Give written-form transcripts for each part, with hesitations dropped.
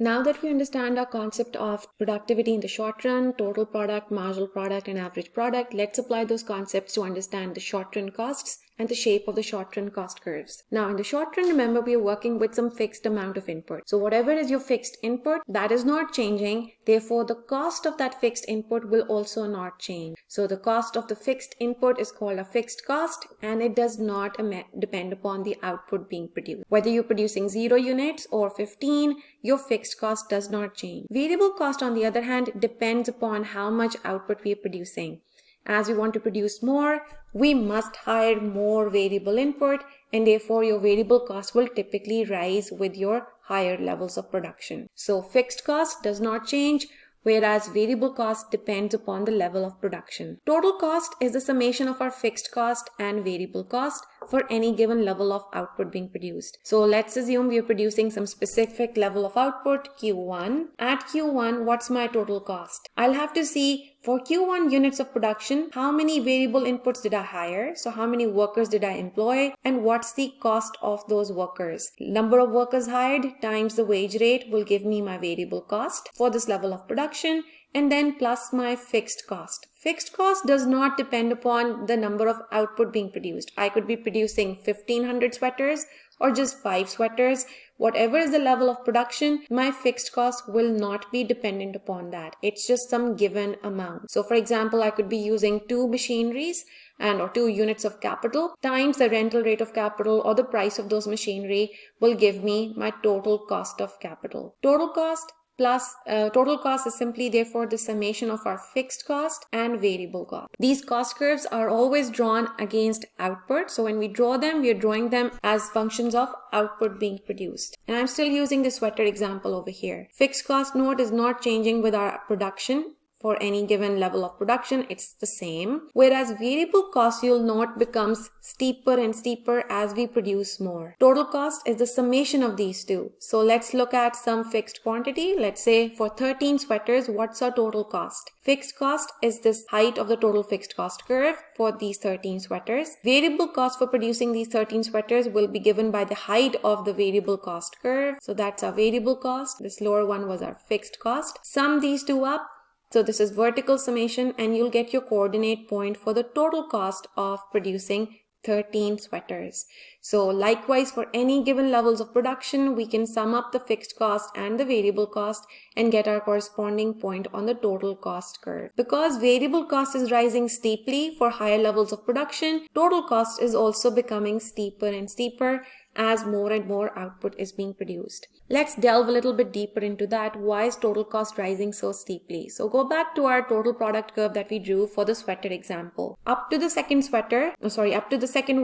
Now that we understand our concept of productivity in the short run, total product, marginal product, and average product, let's apply those concepts to understand the short run costs and the shape of the short run cost curves. Now in the short run, remember we are working with some fixed amount of input. So whatever is your fixed input, that is not changing. Therefore, the cost of that fixed input will also not change. So the cost of the fixed input is called a fixed cost, and it does not depend upon the output being produced. Whether you're producing 0 units or 15, your fixed cost does not change. Variable cost, on the other hand, depends upon how much output we are producing. As we want to produce more, we must hire more variable input, and therefore your variable cost will typically rise with your higher levels of production. So fixed cost does not change, whereas variable cost depends upon the level of production. Total cost is the summation of our fixed cost and variable cost for any given level of output being produced. So let's assume we are producing some specific level of output, Q1. At Q1, what's my total cost? I'll have to see for Q1 units of production, how many variable inputs did I hire? So how many workers did I employ? And what's the cost of those workers? Number of workers hired times the wage rate will give me my variable cost for this level of production, and then plus my fixed cost. Fixed cost does not depend upon the number of output being produced. I could be producing 1500 sweaters or just 5 sweaters. Whatever is the level of production, my fixed cost will not be dependent upon that. It's just some given amount. So for example, I could be using 2 machineries or 2 units of capital times the rental rate of capital or the price of those machinery will give me my total cost of capital. Total cost plus total cost is simply therefore the summation of our fixed cost and variable cost. These cost curves are always drawn against output. So when we draw them, we are drawing them as functions of output being produced. And I'm still using the sweater example over here. Fixed cost note is not changing with our production. For any given level of production, it's the same. Whereas variable cost, you'll note, becomes steeper and steeper as we produce more. Total cost is the summation of these two. So let's look at some fixed quantity. Let's say for 13 sweaters, what's our total cost? Fixed cost is this height of the total fixed cost curve for these 13 sweaters. Variable cost for producing these 13 sweaters will be given by the height of the variable cost curve. So that's our variable cost. This lower one was our fixed cost. Sum these two up. So this is vertical summation, and you'll get your coordinate point for the total cost of producing 13 sweaters. So likewise, for any given levels of production, we can sum up the fixed cost and the variable cost and get our corresponding point on the total cost curve. Because variable cost is rising steeply for higher levels of production, total cost is also becoming steeper and steeper as more and more output is being produced. Let's delve a little bit deeper into that. Why is total cost rising so steeply? So go back to our total product curve that we drew for the sweater example. Up to the second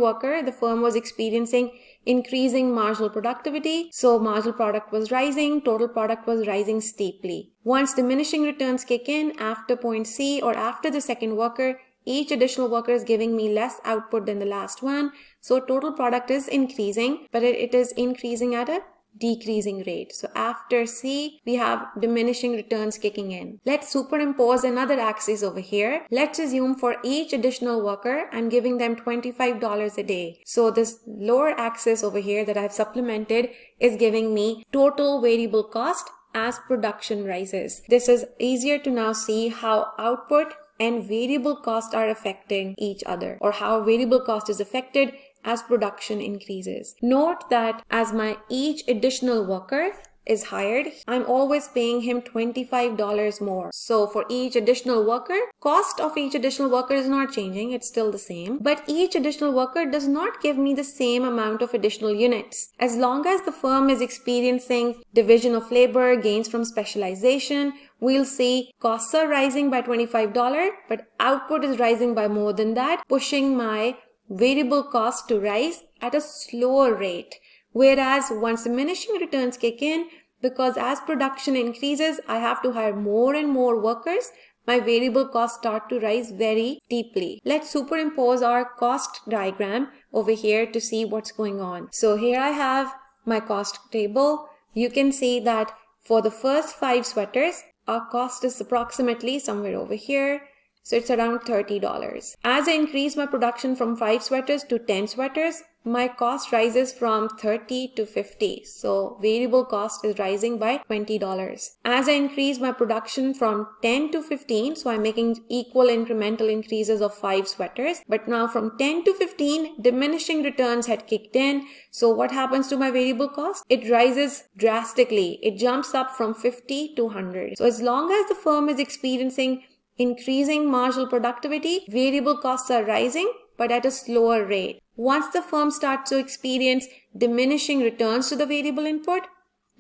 worker, the firm was experiencing increasing marginal productivity. So marginal product was rising, total product was rising steeply. Once diminishing returns kick in after point C or after the second worker, each additional worker is giving me less output than the last one. So total product is increasing, but it is increasing at a decreasing rate. So after C, we have diminishing returns kicking in. Let's superimpose another axis over here. Let's assume for each additional worker, I'm giving them $25 a day. So this lower axis over here that I've supplemented is giving me total variable cost as production rises. This is easier to now see how output and variable cost are affecting each other, or how variable cost is affected as production increases. Note that as my each additional worker is hired, I'm always paying him $25 more. So for each additional worker, cost of each additional worker is not changing, it's still the same. But each additional worker does not give me the same amount of additional units. As long as the firm is experiencing division of labor, gains from specialization, we'll see costs are rising by $25, but output is rising by more than that, pushing my variable cost to rise at a slower rate. Whereas once diminishing returns kick in, because as production increases, I have to hire more and more workers, my variable costs start to rise very deeply. Let's superimpose our cost diagram over here to see what's going on. So here I have my cost table. You can see that for the first 5 sweaters, our cost is approximately somewhere over here. So it's around $30. As I increase my production from 5 sweaters to 10 sweaters, my cost rises from 30 to 50. So variable cost is rising by $20. As I increase my production from 10 to 15, so I'm making equal incremental increases of 5 sweaters. But now from 10 to 15, diminishing returns had kicked in. So what happens to my variable cost? It rises drastically. It jumps up from 50 to 100. So as long as the firm is experiencing increasing marginal productivity, variable costs are rising, but at a slower rate. Once the firm starts to experience diminishing returns to the variable input,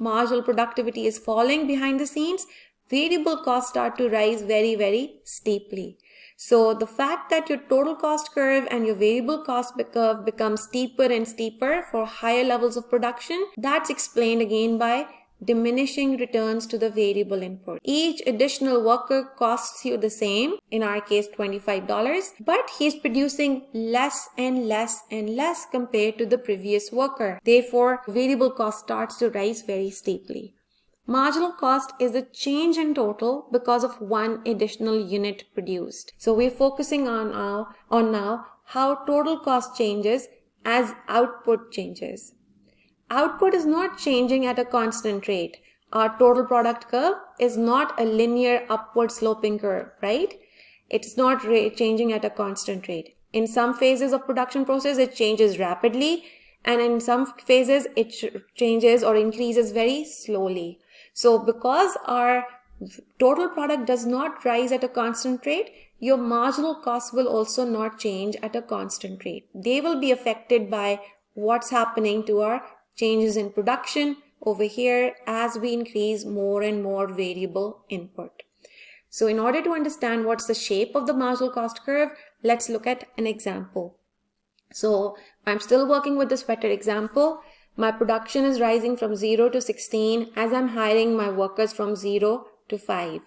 marginal productivity is falling behind the scenes, variable costs start to rise very, very steeply. So the fact that your total cost curve and your variable cost curve becomes steeper and steeper for higher levels of production, that's explained again by diminishing returns to the variable input. Each additional worker costs you the same, in our case $25, but he's producing less and less and less compared to the previous worker. Therefore, variable cost starts to rise very steeply. Marginal cost is the change in total because of one additional unit produced. So we're focusing on now how total cost changes as output changes. Output is not changing at a constant rate. Our total product curve is not a linear upward sloping curve, right? It's not changing at a constant rate. In some phases of production process, it changes rapidly, and in some phases, it changes or increases very slowly. So because our total product does not rise at a constant rate, your marginal costs will also not change at a constant rate. They will be affected by what's happening to our changes in production over here as we increase more and more variable input. So in order to understand what's the shape of the marginal cost curve, let's look at an example. So I'm still working with the sweater example. My production is rising from 0 to 16 as I'm hiring my workers from 0 to 5.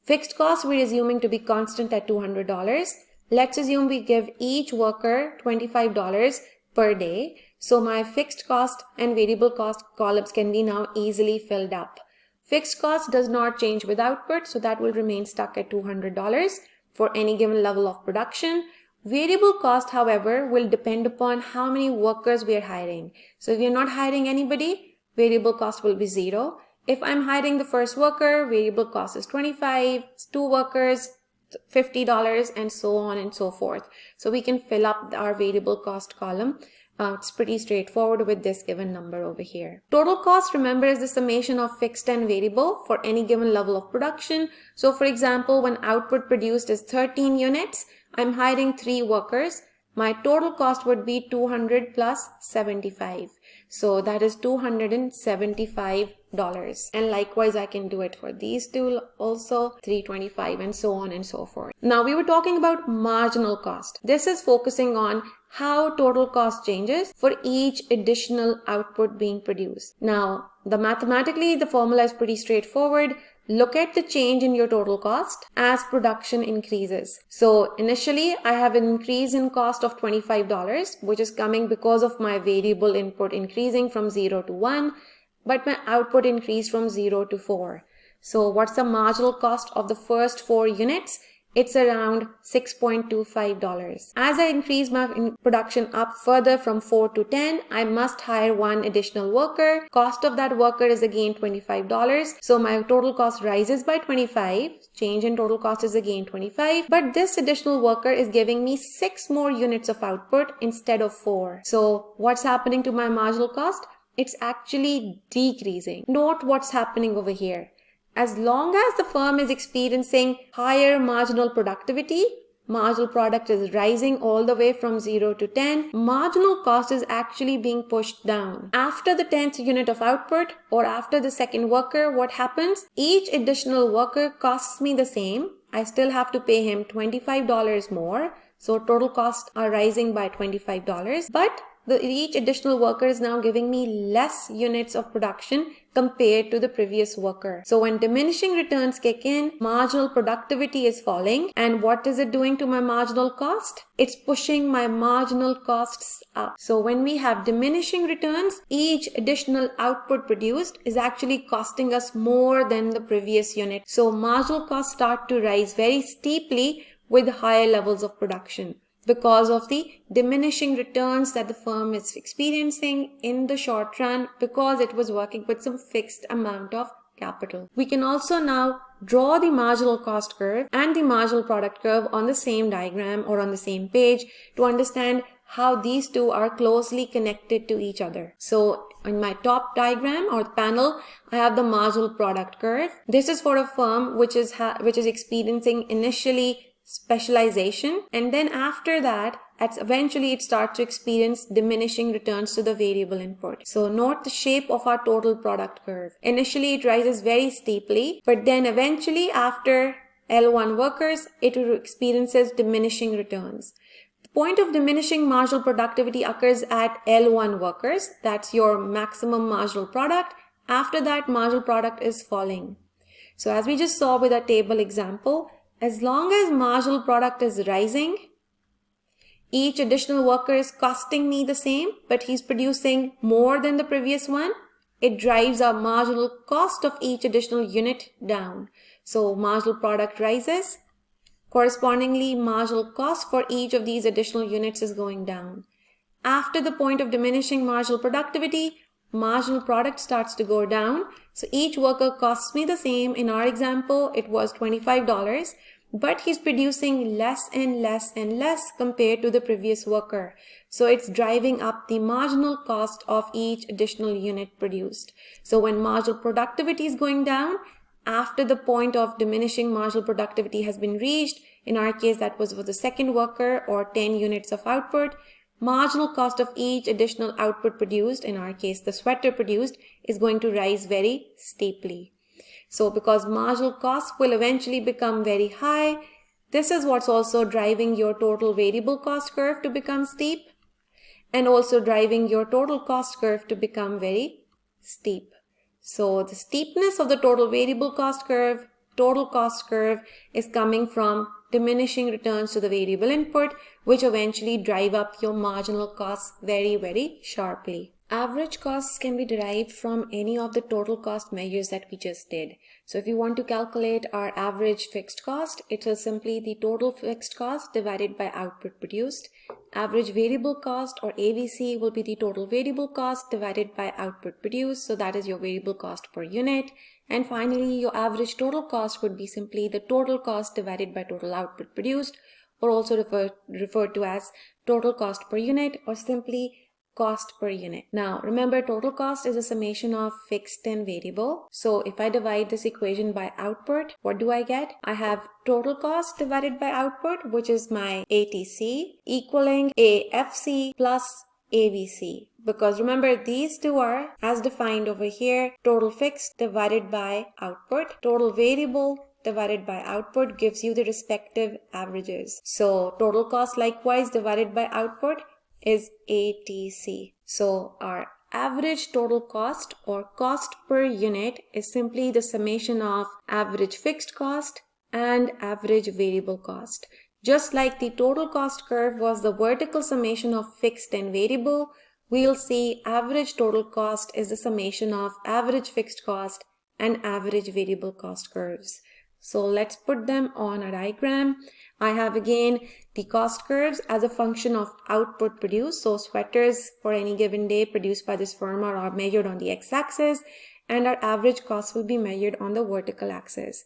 Fixed costs we're assuming to be constant at $200. Let's assume we give each worker $25 per day. So my fixed cost and variable cost columns can be now easily filled up. Fixed cost does not change with output, so that will remain stuck at $200 for any given level of production. Variable cost, however, will depend upon how many workers we are hiring. So if we are not hiring anybody, variable cost will be 0. If I'm hiring the first worker, variable cost is 25, 2 workers, $50, and so on and so forth. So we can fill up our variable cost column. It's pretty straightforward with this given number over here. Total cost, remember, is the summation of fixed and variable for any given level of production. So for example, when output produced is 13 units, I'm hiring 3 workers. My total cost would be 200 plus 75. So that is $275. And likewise, I can do it for these two also, 325 and so on and so forth. Now we were talking about marginal cost. This is focusing on how total cost changes for each additional output being produced. Now, mathematically, the formula is pretty straightforward. Look at the change in your total cost as production increases. So initially, I have an increase in cost of $25, which is coming because of my variable input increasing from 0 to 1, but my output increased from 0 to 4. So what's the marginal cost of the first 4 units? It's around $6.25. As I increase my production up further from 4 to 10, I must hire 1 additional worker. Cost of that worker is again $25. So my total cost rises by 25. Change in total cost is again 25. But this additional worker is giving me 6 more units of output instead of 4. So what's happening to my marginal cost? It's actually decreasing. Note what's happening over here. As long as the firm is experiencing higher marginal productivity, marginal product is rising all the way from 0 to 10, marginal cost is actually being pushed down. After the 10th unit of output or after the second worker, what happens? Each additional worker costs me the same. I still have to pay him $25 more. So total costs are rising by $25, but each additional worker is now giving me less units of production compared to the previous worker. So when diminishing returns kick in, marginal productivity is falling. And what is it doing to my marginal cost? It's pushing my marginal costs up. So when we have diminishing returns, each additional output produced is actually costing us more than the previous unit. So marginal costs start to rise very steeply with higher levels of production. because of the diminishing returns that the firm is experiencing in the short run because it was working with some fixed amount of capital. We can also now draw the marginal cost curve and the marginal product curve on the same diagram or on the same page to understand how these two are closely connected to each other. So in my top diagram or panel, I have the marginal product curve. This is for a firm which is experiencing initially specialization, and then after that eventually it starts to experience diminishing returns to the variable input. So note the shape of our total product curve. Initially it rises very steeply, but then eventually after L1 workers it experiences diminishing returns. The point of diminishing marginal productivity occurs at L1 workers. That's your maximum marginal product. After that, marginal product is falling. So as we just saw with our table example, as long as marginal product is rising, each additional worker is costing me the same, but he's producing more than the previous one, it drives our marginal cost of each additional unit down. So marginal product rises, correspondingly marginal cost for each of these additional units is going down. After the point of diminishing marginal productivity, marginal product starts to go down. So each worker costs me the same. In our example, it was $25, but he's producing less and less and less compared to the previous worker. So it's driving up the marginal cost of each additional unit produced. So when marginal productivity is going down, after the point of diminishing marginal productivity has been reached, in our case that was for the second worker or 10 units of output, marginal cost of each additional output produced, in our case the sweater produced, is going to rise very steeply. So because marginal cost will eventually become very high, this is what's also driving your total variable cost curve to become steep and also driving your total cost curve to become very steep. So the steepness of the total variable cost curve, total cost curve is coming from diminishing returns to the variable input, which eventually drive up your marginal costs very, very sharply. Average costs can be derived from any of the total cost measures that we just did. So if you want to calculate our average fixed cost, it is simply the total fixed cost divided by output produced. Average variable cost or AVC will be the total variable cost divided by output produced. So that is your variable cost per unit. And finally, your average total cost would be simply the total cost divided by total output produced, or also referred to as total cost per unit or simply cost per unit. Now remember, total cost is a summation of fixed and variable. So if I divide this equation by output, what do I get? I have total cost divided by output, which is my ATC, equaling AFC plus AVC. Because remember, these two are as defined over here, total fixed divided by output, total variable divided by output gives you the respective averages. So total cost likewise divided by output is ATC. So our average total cost or cost per unit is simply the summation of average fixed cost and average variable cost. Just like the total cost curve was the vertical summation of fixed and variable, we'll see average total cost is the summation of average fixed cost and average variable cost curves. So let's put them on a diagram. I have again the cost curves as a function of output produced. So sweaters for any given day produced by this firm are measured on the x-axis, and our average cost will be measured on the vertical axis.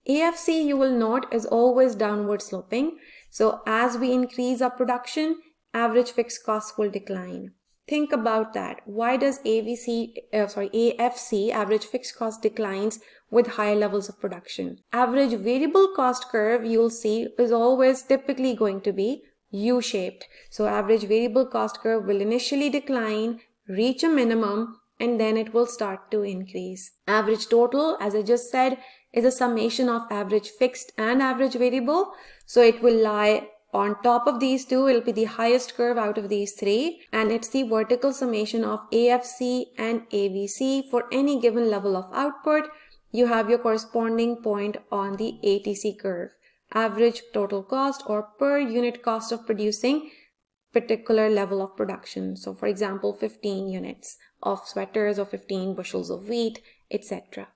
AFC, you will note, is always downward sloping. So as we increase our production, average fixed costs will decline. Think about that. Why does AFC, average fixed cost, declines with higher levels of production? Average variable cost curve, you'll see, is always typically going to be U-shaped. So average variable cost curve will initially decline, reach a minimum, and then it will start to increase. Average total, as I just said, is a summation of average fixed and average variable. So it will lie on top of these two. It'll be the highest curve out of these three, and it's the vertical summation of AFC and AVC. For any given level of output, you have your corresponding point on the ATC curve, average total cost or per unit cost of producing particular level of production. So for example, 15 units of sweaters or 15 bushels of wheat, etc.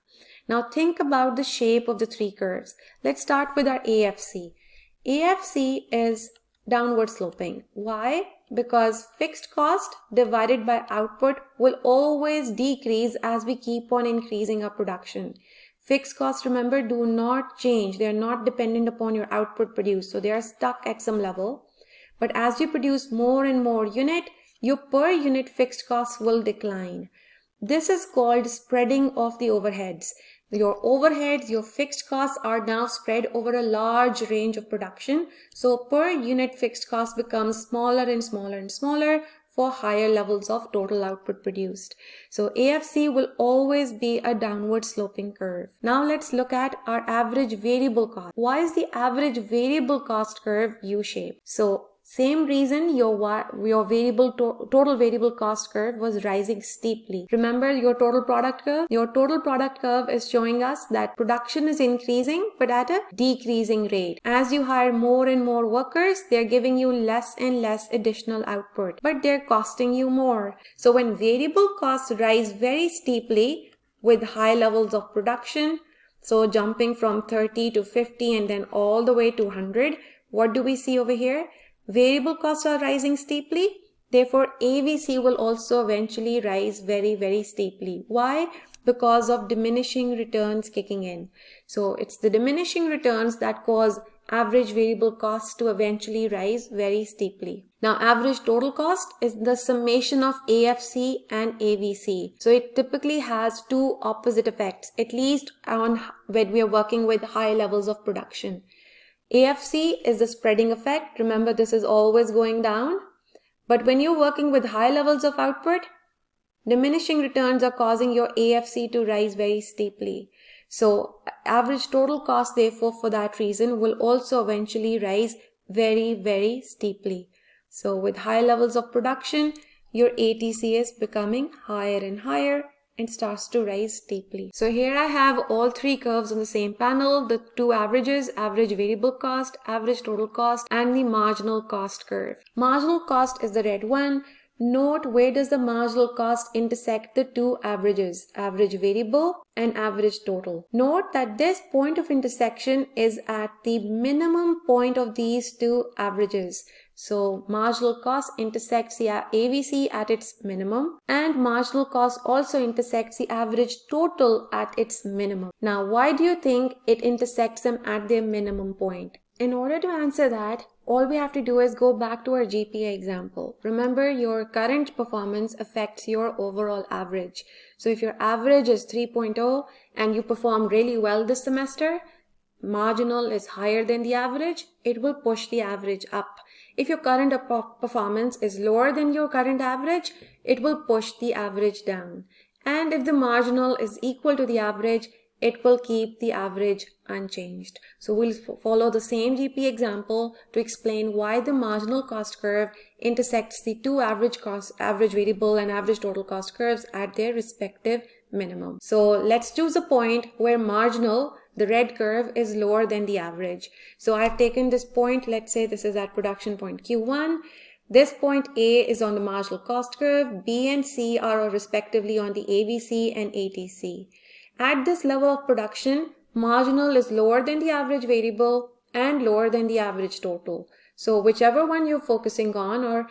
Now think about the shape of the three curves. Let's start with our AFC. AFC is downward sloping. Why? Because fixed cost divided by output will always decrease as we keep on increasing our production. Fixed costs, remember, do not change. They are not dependent upon your output produced. So they are stuck at some level. But as you produce more and more unit, your per unit fixed costs will decline. This is called spreading of the overheads. Your overheads, your fixed costs are now spread over a large range of production. So per unit fixed cost becomes smaller and smaller and smaller for higher levels of total output produced. So AFC will always be a downward sloping curve. Now let's look at our average variable cost. Why is the average variable cost curve U-shaped? So same reason your total variable cost curve was rising steeply. Remember your total product curve? Your total product curve is showing us that production is increasing but at a decreasing rate. As you hire more and more workers, they're giving you less and less additional output, but they're costing you more. So when variable costs rise very steeply with high levels of production, so jumping from 30 to 50 and then all the way to 100, what do we see over here? Variable costs are rising steeply. Therefore, AVC will also eventually rise very, very steeply. Why? Because of diminishing returns kicking in. So it's the diminishing returns that cause average variable costs to eventually rise very steeply. Now, average total cost is the summation of AFC and AVC. So it typically has two opposite effects, at least on when we are working with high levels of production. AFC is the spreading effect. Remember, this is always going down. But when you're working with high levels of output, diminishing returns are causing your AFC to rise very steeply. So average total cost, therefore, for that reason, will also eventually rise very, very steeply. So with high levels of production, your ATC is becoming higher and higher and starts to rise steeply. So here I have all three curves on the same panel, the two averages, average variable cost, average total cost, and the marginal cost curve. Marginal cost is the red one. Note where does the marginal cost intersect the two averages, average variable and average total. Note that this point of intersection is at the minimum point of these two averages. So marginal cost intersects the AVC at its minimum, and marginal cost also intersects the average total at its minimum. Now, why do you think it intersects them at their minimum point? In order to answer that, all we have to do is go back to our GPA example. Remember, your current performance affects your overall average. So if your average is 3.0 and you perform really well this semester, marginal is higher than the average, it will push the average up. If your current performance is lower than your current average, it will push the average down. And if the marginal is equal to the average, it will keep the average unchanged. So we'll follow the same GP example to explain why the marginal cost curve intersects the two average variable and average total cost curves at their respective minimum. So let's choose a point where marginal, the red curve, is lower than the average. So I've taken this point, let's say this is at production point Q1. This point A is on the marginal cost curve, B and C are respectively on the AVC and ATC. At this level of production, marginal is lower than the average variable and lower than the average total. So whichever one you're focusing on, or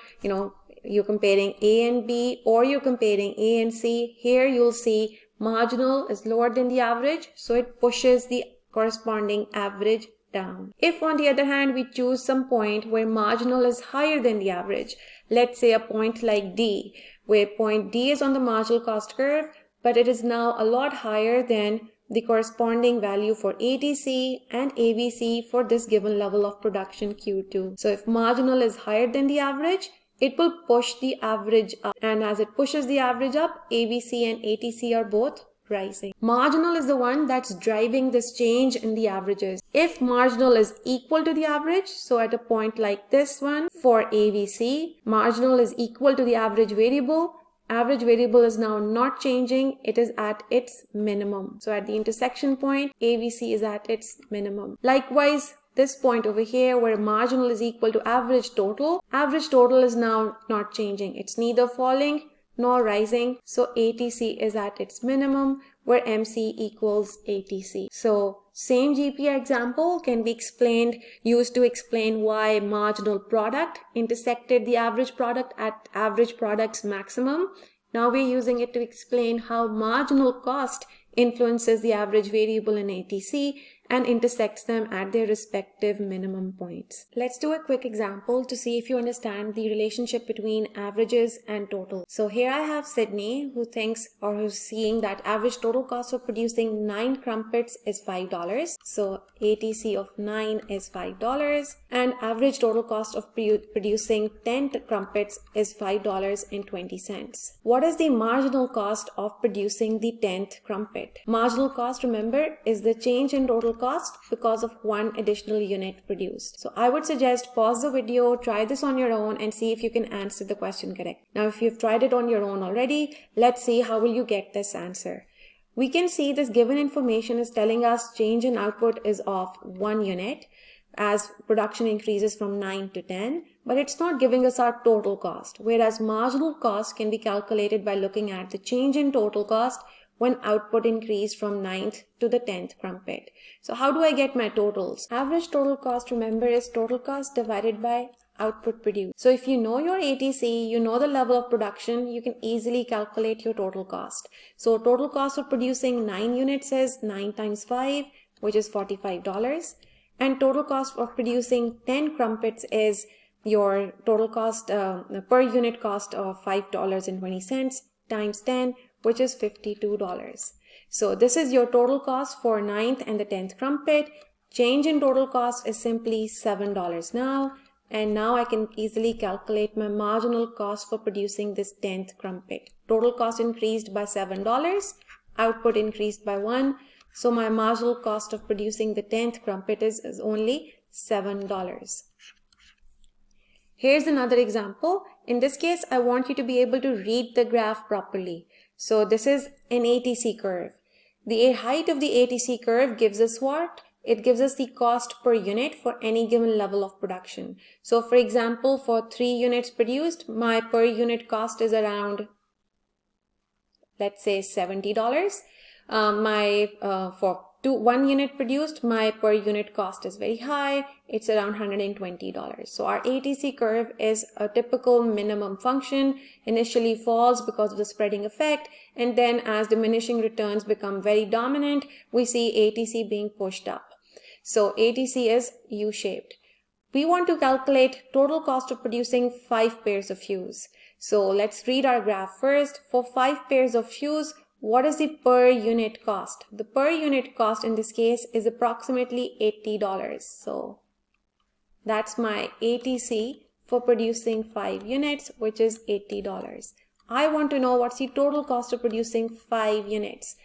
you're comparing A and B or you're comparing A and C, here you'll see marginal is lower than the average, so it pushes the corresponding average down. If on the other hand we choose some point where marginal is higher than the average, let's say a point like D, where point D is on the marginal cost curve, but it is now a lot higher than the corresponding value for ATC and AVC for this given level of production Q2. So if marginal is higher than the average, it will push the average up, and as it pushes the average up, AVC and ATC are both rising. Marginal is the one that's driving this change in the averages. If marginal is equal to the average, so at a point like this one for AVC, marginal is equal to the average variable is now not changing, it is at its minimum. So at the intersection point, AVC is at its minimum. Likewise, this point over here where marginal is equal to average total is now not changing. It's neither falling nor rising, so ATC is at its minimum, where MC equals ATC. So same GPA example can be used to explain why marginal product intersected the average product at average product's maximum. Now we're using it to explain how marginal cost influences the average variable in ATC and intersects them at their respective minimum points. Let's do a quick example to see if you understand the relationship between averages and total. So here I have Sydney, who thinks or who's seeing that average total cost of producing 9 crumpets is $5. So ATC of 9 is $5 and average total cost of producing 10 crumpets is $5.20. What is the marginal cost of producing the 10th crumpet? Marginal cost, remember, is the change in total cost because of one additional unit produced. So I would suggest pause the video, try this on your own and see if you can answer the question correct. Now if you've tried it on your own already, let's see how will you get this answer. We can see this given information is telling us change in output is of 1 unit as production increases from 9 to 10, but it's not giving us our total cost, whereas marginal cost can be calculated by looking at the change in total cost when output increased from 9th to the 10th crumpet. So how do I get my totals? Average total cost, remember, is total cost divided by output produced. So if you know your ATC, you know the level of production, you can easily calculate your total cost. So total cost of producing 9 units is 9 times 5, which is $45. And total cost of producing 10 crumpets is your total cost per unit cost of $5.20 times 10, which is $52. So this is your total cost for 9th and the 10th crumpet. Change in total cost is simply $7 now. And now I can easily calculate my marginal cost for producing this 10th crumpet. Total cost increased by $7, output increased by 1. So my marginal cost of producing the 10th crumpet is only $7. Here's another example. In this case, I want you to be able to read the graph properly. So this is an ATC curve. The height of the ATC curve gives us what? It gives us the cost per unit for any given level of production. So for example, for 3 units produced, my per unit cost is around, let's say, $70. For 1 unit produced, my per unit cost is very high. It's around $120. So our ATC curve is a typical minimum function. Initially falls because of the spreading effect, and then as diminishing returns become very dominant, we see ATC being pushed up. So ATC is U-shaped. We want to calculate total cost of producing 5 pairs of shoes. So let's read our graph first. For 5 pairs of shoes, what is the per unit cost? The per unit cost in this case is approximately $80. So that's my ATC for producing 5 units, which is $80. I want to know what's the total cost of producing 5 units.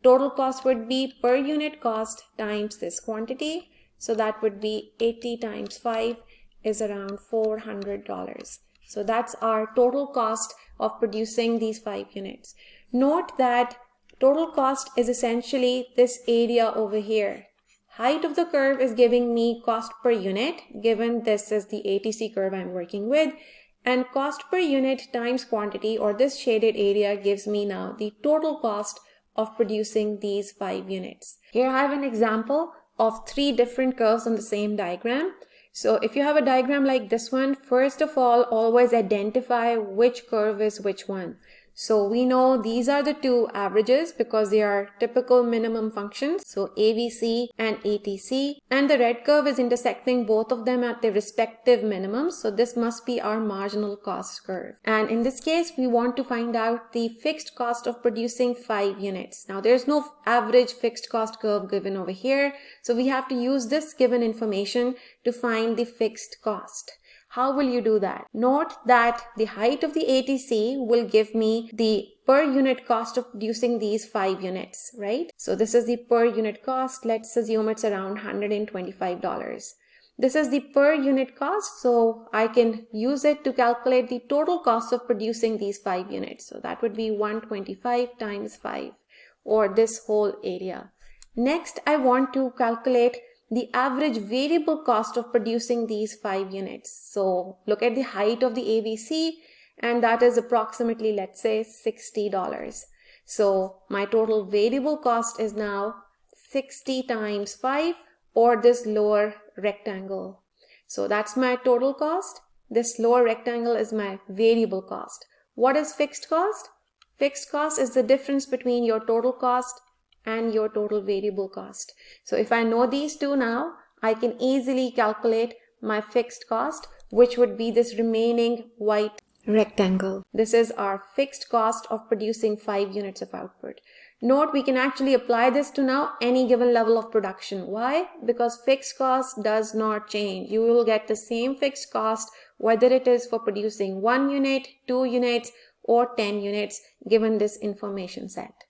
Total cost would be per unit cost times this quantity. So that would be 80 times 5 is around $400. So that's our total cost of producing these 5 units. Note that total cost is essentially this area over here. Height of the curve is giving me cost per unit, given this is the ATC curve I'm working with, and cost per unit times quantity, or this shaded area, gives me now the total cost of producing these 5 units. Here I have an example of 3 different curves on the same diagram. So if you have a diagram like this one, first of all, always identify which curve is which one. So we know these are the 2 averages because they are typical minimum functions. So AVC and ATC, and the red curve is intersecting both of them at their respective minimums. So this must be our marginal cost curve. And in this case, we want to find out the fixed cost of producing 5 units. Now there's no average fixed cost curve given over here. So we have to use this given information to find the fixed cost. How will you do that? Note that the height of the ATC will give me the per unit cost of producing these 5 units, right? So this is the per unit cost. Let's assume it's around $125. This is the per unit cost, so I can use it to calculate the total cost of producing these 5 units. So that would be 125 times 5, or this whole area. Next, I want to calculate the average variable cost of producing these 5 units. So look at the height of the AVC, and that is approximately, let's say, $60. So my total variable cost is now 60 times 5, or this lower rectangle. So that's my total cost. This lower rectangle is my variable cost. What is fixed cost? Fixed cost is the difference between your total cost and your total variable cost. So if I know these two now, I can easily calculate my fixed cost, which would be this remaining white rectangle. This is our fixed cost of producing 5 units of output. Note, we can actually apply this to now any given level of production. Why? Because fixed cost does not change. You will get the same fixed cost whether it is for producing 1 unit, 2 units, or 10 units given this information set.